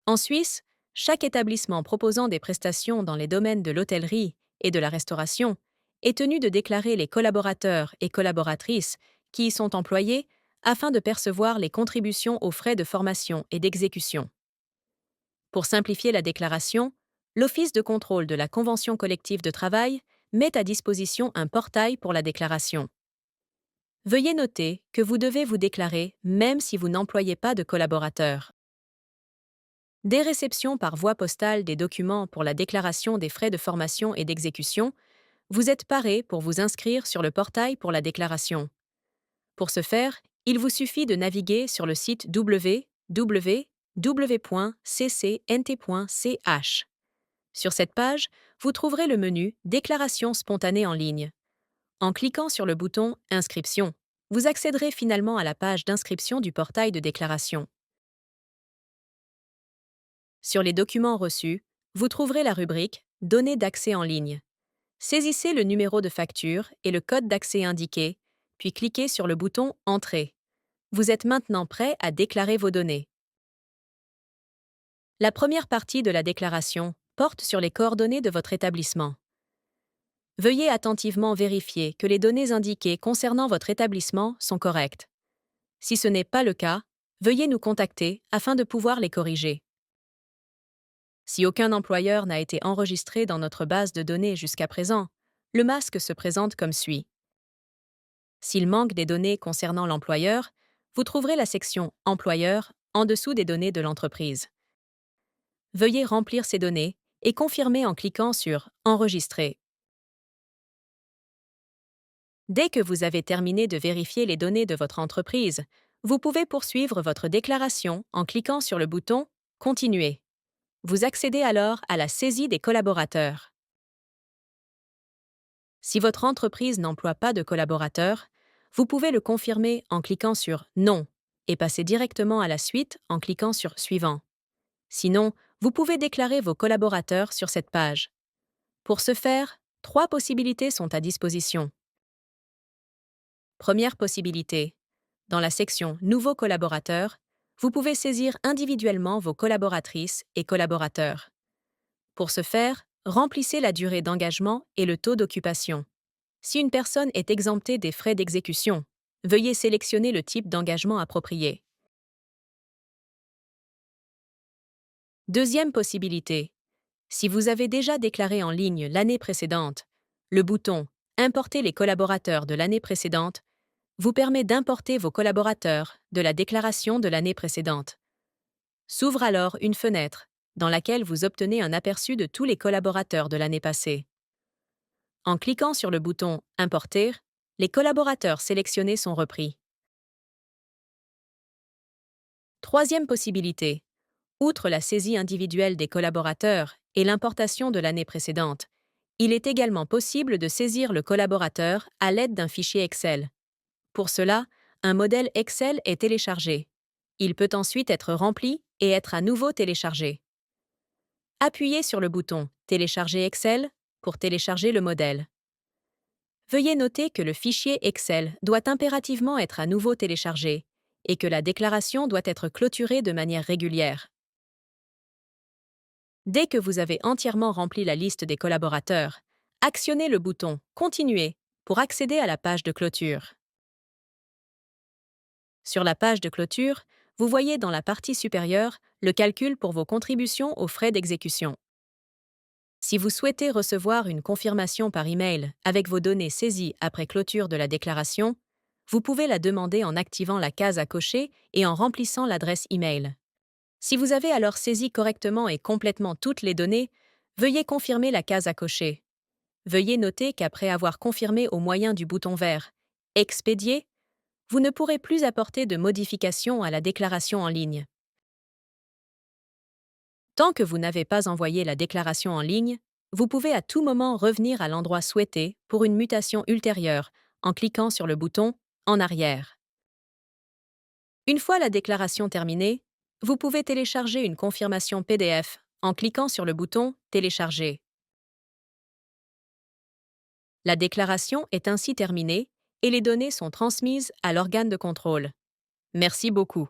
En Suisse, chaque établissement proposant des prestations dans les domaines de l'hôtellerie et de la restauration est tenu de déclarer les collaborateurs et collaboratrices qui y sont employés afin de percevoir les contributions aux frais de formation et d'exécution. Pour simplifier la déclaration, l'Office de contrôle de la Convention collective de travail met à disposition un portail pour la déclaration. Veuillez noter que vous devez vous déclarer même si vous n'employez pas de collaborateurs. Dès réception par voie postale des documents pour la déclaration des frais de formation et d'exécution, vous êtes paré pour vous inscrire sur le portail pour la déclaration. Pour ce faire, il vous suffit de naviguer sur le site www.ccnt.ch. Sur cette page, vous trouverez le menu Déclaration spontanée en ligne. En cliquant sur le bouton Inscription, vous accéderez finalement à la page d'inscription du portail de déclaration. Sur les documents reçus, vous trouverez la rubrique Données d'accès en ligne. Saisissez le numéro de facture et le code d'accès indiqué, puis cliquez sur le bouton Entrée. Vous êtes maintenant prêt à déclarer vos données. La première partie de la déclaration porte sur les coordonnées de votre établissement. Veuillez attentivement vérifier que les données indiquées concernant votre établissement sont correctes. Si ce n'est pas le cas, veuillez nous contacter afin de pouvoir les corriger. Si aucun employeur n'a été enregistré dans notre base de données jusqu'à présent, le masque se présente comme suit. S'il manque des données concernant l'employeur, vous trouverez la section Employeur en dessous des données de l'entreprise. Veuillez remplir ces données et confirmer en cliquant sur Enregistrer. Dès que vous avez terminé de vérifier les données de votre entreprise, vous pouvez poursuivre votre déclaration en cliquant sur le bouton Continuer. Vous accédez alors à la saisie des collaborateurs. Si votre entreprise n'emploie pas de collaborateurs, vous pouvez le confirmer en cliquant sur Non et passer directement à la suite en cliquant sur Suivant. Sinon, vous pouvez déclarer vos collaborateurs sur cette page. Pour ce faire, 3 possibilités sont à disposition. Première possibilité. Dans la section Nouveaux collaborateurs, vous pouvez saisir individuellement vos collaboratrices et collaborateurs. Pour ce faire, remplissez la durée d'engagement et le taux d'occupation. Si une personne est exemptée des frais d'exécution, veuillez sélectionner le type d'engagement approprié. Deuxième possibilité. Si vous avez déjà déclaré en ligne l'année précédente, le bouton Importer les collaborateurs de l'année précédente vous permet d'importer vos collaborateurs de la déclaration de l'année précédente. S'ouvre alors une fenêtre dans laquelle vous obtenez un aperçu de tous les collaborateurs de l'année passée. En cliquant sur le bouton Importer, les collaborateurs sélectionnés sont repris. Troisième possibilité. Outre la saisie individuelle des collaborateurs et l'importation de l'année précédente, il est également possible de saisir le collaborateur à l'aide d'un fichier Excel. Pour cela, un modèle Excel est téléchargé. Il peut ensuite être rempli et être à nouveau téléchargé. Appuyez sur le bouton Télécharger Excel pour télécharger le modèle. Veuillez noter que le fichier Excel doit impérativement être à nouveau téléchargé et que la déclaration doit être clôturée de manière régulière. Dès que vous avez entièrement rempli la liste des collaborateurs, actionnez le bouton Continuer pour accéder à la page de clôture. Sur la page de clôture, vous voyez dans la partie supérieure le calcul pour vos contributions aux frais d'exécution. Si vous souhaitez recevoir une confirmation par email avec vos données saisies après clôture de la déclaration, vous pouvez la demander en activant la case à cocher et en remplissant l'adresse email. Si vous avez alors saisi correctement et complètement toutes les données, veuillez confirmer la case à cocher. Veuillez noter qu'après avoir confirmé au moyen du bouton vert « Expédier », vous ne pourrez plus apporter de modifications à la déclaration en ligne. Tant que vous n'avez pas envoyé la déclaration en ligne, vous pouvez à tout moment revenir à l'endroit souhaité pour une mutation ultérieure en cliquant sur le bouton « En arrière ». Une fois la déclaration terminée, vous pouvez télécharger une confirmation PDF en cliquant sur le bouton « Télécharger ». La déclaration est ainsi terminée et les données sont transmises à l'organe de contrôle. Merci beaucoup.